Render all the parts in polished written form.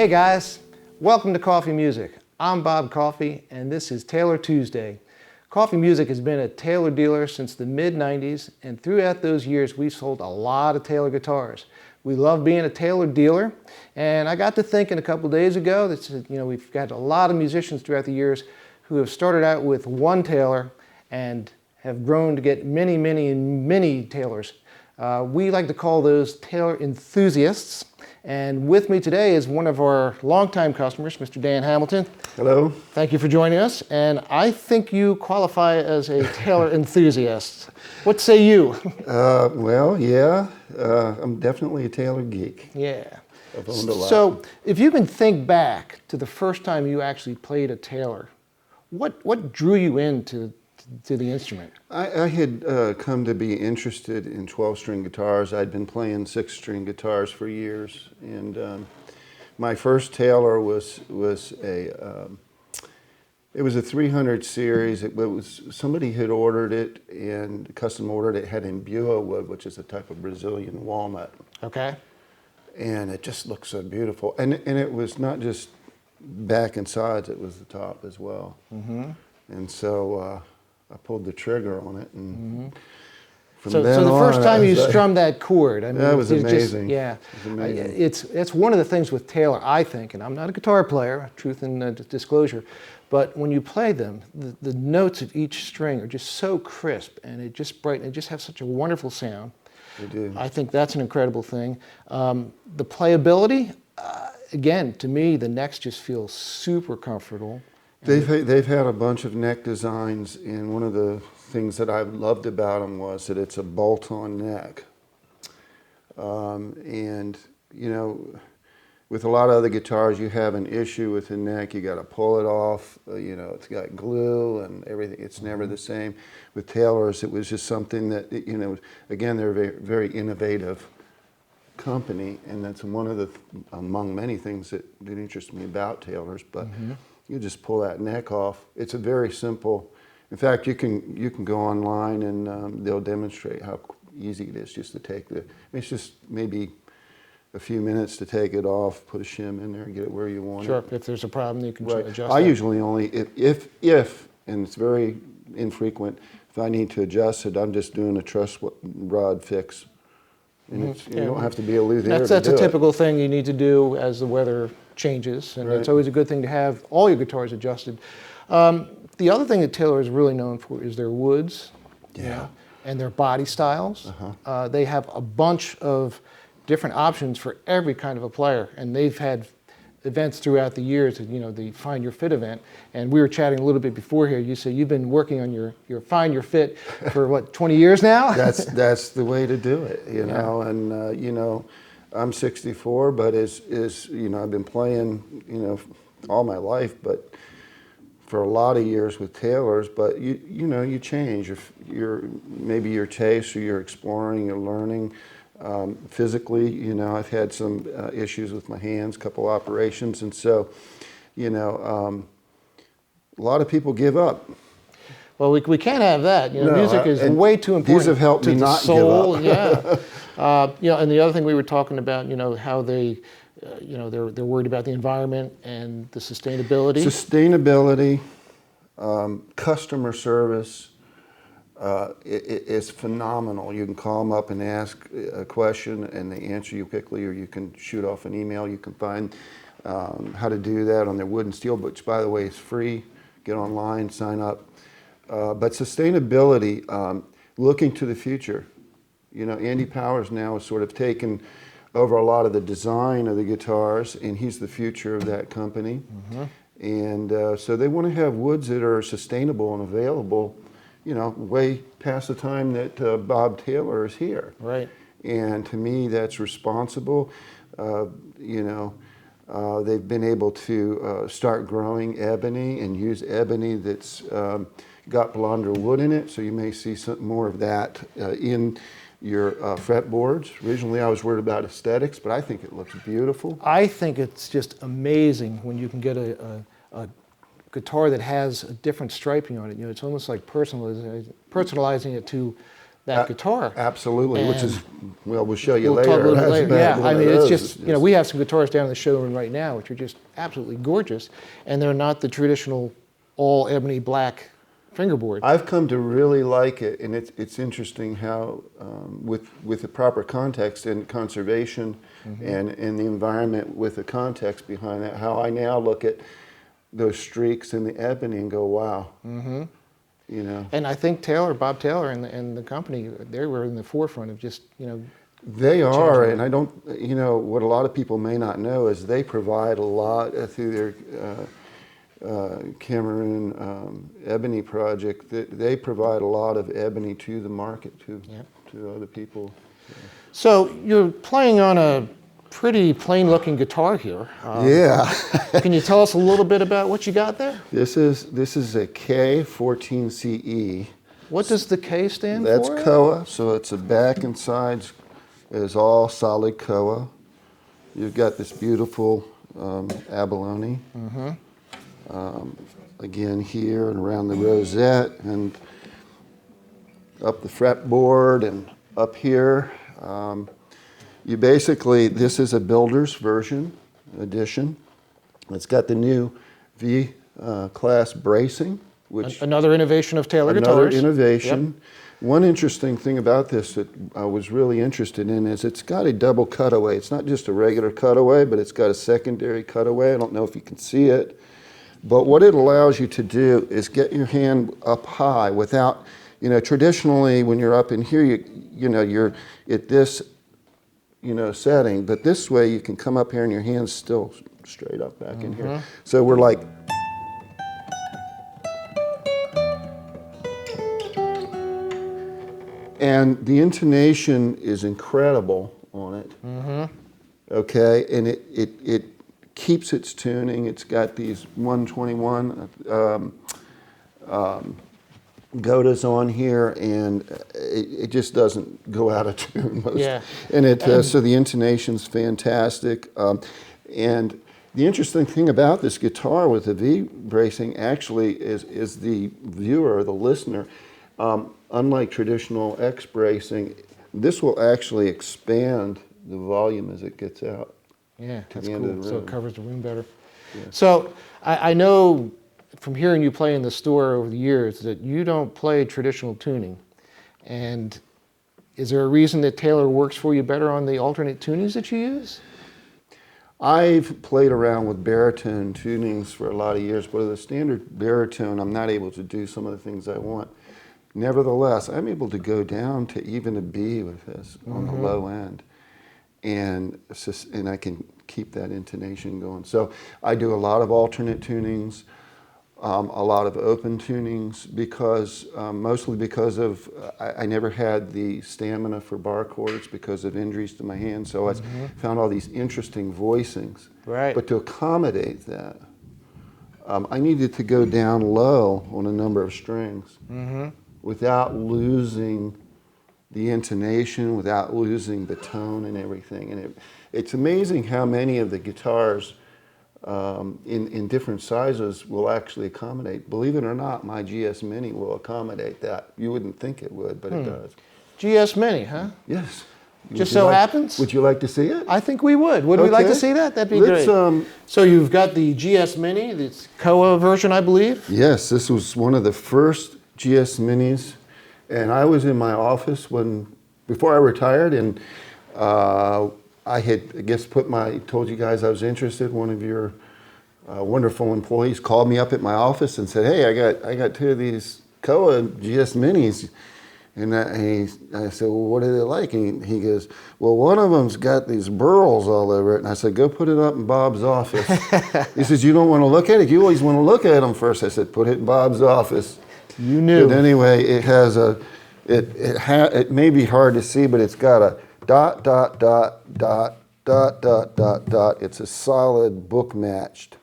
Hey guys, welcome to Coffee Music. I'm Bob Coffey and this is Taylor Tuesday. Coffee Music has been a Taylor dealer since the mid-90s, and throughout those years we've sold a lot of Taylor guitars. We love being a Taylor dealer, and I got to thinking a couple days ago that we've got a lot of musicians throughout the years who have started out with one Taylor and have grown to get many Taylors. We like to call those Taylor enthusiasts. And with me today is one of our longtime customers, Mr. Dan Hamilton. Hello. Thank you for joining us. And I think you qualify as a Taylor enthusiast. What say you? I'm definitely a Taylor geek. Yeah. I've owned a lot. So if you can think back to the first time you actually played a Taylor, what drew you into the instrument? I had come to be interested in 12-string guitars. I'd been playing 6-string guitars for years, and my first Taylor was a 300 series. It was somebody had ordered it and custom ordered it. It had Imbuo wood, which is a type of Brazilian walnut. Okay. And it just looked so beautiful. And it was not just back and sides; it was the top as well. Mm-hmm. And so I pulled the trigger on it, and from then so the on, first time you strummed that chord, I mean, that was amazing. It was amazing. It's one of the things with Taylor, I think, and I'm not a guitar player, truth and disclosure, but when you play them, the notes of each string are just so crisp, and it just bright, and it just has such a wonderful sound. They do. I think that's an incredible thing. The playability, again, to me, the necks just feel super comfortable. They've had a bunch of neck designs, and one of the things that I loved about them was that it's a bolt-on neck. And you know, with a lot of other guitars, you have an issue with the neck. You got to pull it off. It's got glue and everything. It's never the same. With Taylor's, it was just something that again, they're a very, very innovative company, and that's one of the among many things that interest me about Taylor's. But you just pull that neck off. It's a very simple. In fact, you can go online and they'll demonstrate how easy it is just to take it's just maybe a few minutes to take it off, put a shim in there, and get it where you want it. Sure, if there's a problem, you can adjust I that. usually only, if, and it's very infrequent, if I need to adjust it, I'm just doing a truss rod fix. And you don't have to be a luthier That's a typical thing you need to do as the weather changes, and it's always a good thing to have all your guitars adjusted. The other thing that Taylor is really known for is their woods, and their body styles. They have a bunch of different options for every kind of a player, and they've had events throughout the years, the Find Your Fit event, and we were chatting a little bit before here. You said you've been working on your Find Your Fit for what, 20 years now? That's the way to do it, know. And I'm 64, but I've been playing all my life, but for a lot of years with Taylor's. But you change maybe your taste, or you're exploring, you're learning. Physically, I've had some issues with my hands, a couple operations, and so, a lot of people give up. Well, we can't have that. Music is way too important. These have helped to me the not soul. give up. And the other thing we were talking about, how they, they're worried about the environment and the sustainability. Sustainability, customer service. It's phenomenal. You can call them up and ask a question, and they answer you quickly, or you can shoot off an email. You can find how to do that on their wood and steel, which, by the way, is free. Get online, sign up. But sustainability, looking to the future. Andy Powers now has sort of taken over a lot of the design of the guitars, and he's the future of that company. And so they want to have woods that are sustainable and available, way past the time that Bob Taylor is here. Right. And to me, that's responsible. They've been able to start growing ebony and use ebony that's got blonder wood in it. So you may see some more of that in your fretboards. Originally, I was worried about aesthetics, but I think it looks beautiful. I think it's just amazing when you can get a guitar that has a different striping on it. It's almost like personalizing it to that guitar. Absolutely, which is, And well, we'll show you we'll later. talk a little bit That's later. bad. Yeah, One I of mean, it's those just, is you know, we have some guitars down in the showroom right now, which are just absolutely gorgeous, and they're not the traditional all ebony black fingerboard. I've come to really like it, and it's interesting how, with the proper context and conservation and the environment with the context behind that, how I now look at those streaks in the ebony and go, wow. You know, And I think Bob Taylor and the company, they were in the forefront of just, you know, they are, changing and I don't, you know, what a lot of people may not know is they provide a lot through their Cameroon Ebony project. They provide a lot of ebony to the market, to other people. So you're playing on a pretty plain-looking guitar here. Yeah. Can you tell us a little bit about what you got there? This is a K14CE. What does the K stand That's for? koa, so it's the back and sides is all solid koa. You've got this beautiful abalone. Again here and around the rosette and up the fretboard and up here. You basically, this is a builder's version, edition. It's got the new V class bracing, which Another innovation of Taylor another guitars. innovation. One interesting thing about this that I was really interested in is it's got a double cutaway. It's not just a regular cutaway, but it's got a secondary cutaway. I don't know if you can see it, but what it allows you to do is get your hand up high without, you know, traditionally when you're up in here, you know, you're at this, you know, setting, but this way you can come up here and your hand's still straight up back in here. So we're like, and the intonation is incredible on it. Okay, and it keeps its tuning. It's got these 121 Godas on here, and it just doesn't go out of tune. Yeah. And so the intonation's fantastic. And the interesting thing about this guitar with the V bracing actually is the viewer, the listener. Unlike traditional X bracing, this will actually expand the volume as it gets out. Yeah, to that's the end of cool. the So room. it covers the room better. So I know from hearing you play in the store over the years that you don't play traditional tuning. And is there a reason that Taylor works for you better on the alternate tunings that you use? I've played around with baritone tunings for a lot of years, but with a standard baritone, I'm not able to do some of the things I want. Nevertheless, I'm able to go down to even a B with this on the low end, and I can keep that intonation going. So I do a lot of alternate tunings, a lot of open tunings, because mostly because of I never had the stamina for bar chords because of injuries to my hand. So I found all these interesting voicings. Right. But to accommodate that, I needed to go down low on a number of strings without losing the intonation, without losing the tone and everything. And it's amazing how many of the guitars in different sizes will actually accommodate. Believe it or not, my GS Mini will accommodate that. You wouldn't think it would, but it does. GS Mini, huh? Yes. Just so happens? Would you like to see it? I think we would. Would we like to Okay. see that? That'd be Let's, great. So you've got the GS Mini, it's Koa version, I believe. Yes, this was one of the first GS Minis, and I was in my office before I retired, and I had, I guess, told you guys I was interested. One of your wonderful employees called me up at my office and said, "Hey, I got two of these Koa GS Minis." And I said, "Well, what are they like?" And he goes, "Well, one of them's got these burls all over it." And I said, "Go put it up in Bob's office." He says, "You don't want to look at it? You always want to look at them first." I said, "Put it in Bob's office." You knew. But anyway, it has it may be hard to see, but it's got a ... It's a solid book matched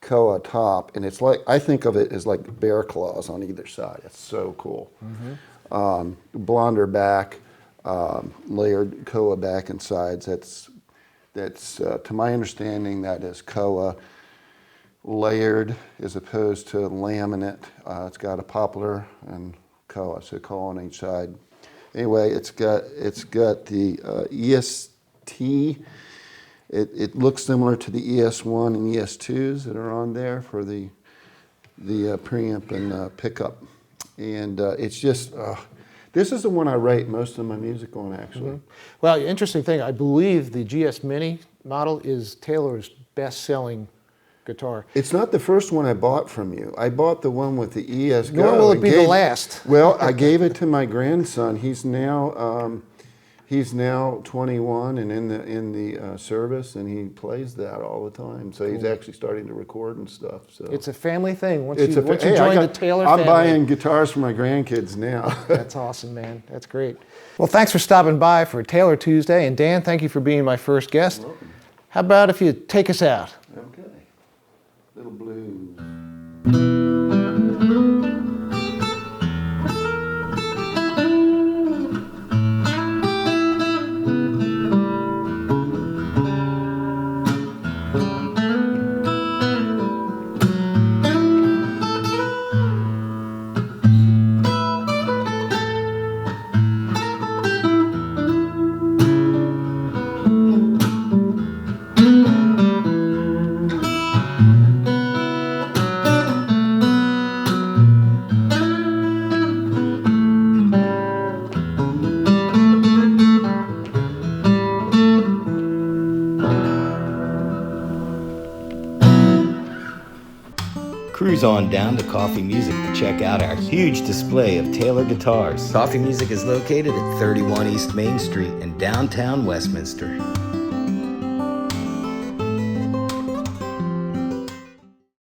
Koa top, and it's like, I think of it as like bear claws on either side. It's so cool. Blonder back, layered Koa back and sides. That's to my understanding, that is Koa layered as opposed to laminate. It's got a poplar and Koa, so Koa on each side. Anyway, it's got the EST. It looks similar to the ES1 and ES2s that are on there for the preamp and pickup. And it's just, this is the one I write most of my music on, actually. Mm-hmm. Well, interesting thing, I believe the GS Mini model is Taylor's best-selling guitar. It's not the first one I bought from you. I bought the one with the ES Go. Nor will it be the last. Well, I gave it to my grandson. He's now 21 and in the service, and he plays that all the time. So he's actually starting to record and stuff. So it's a family thing. Once you hey, join the Taylor family. I'm buying guitars for my grandkids now. That's awesome, man. That's great. Well, thanks for stopping by for Taylor Tuesday. And Dan, thank you for being my first guest. You're welcome. How about if you take us out? Okay. Little blues. Cruise on down to Coffee Music to check out our huge display of Taylor guitars. Coffee Music is located at 31 East Main Street in downtown Westminster.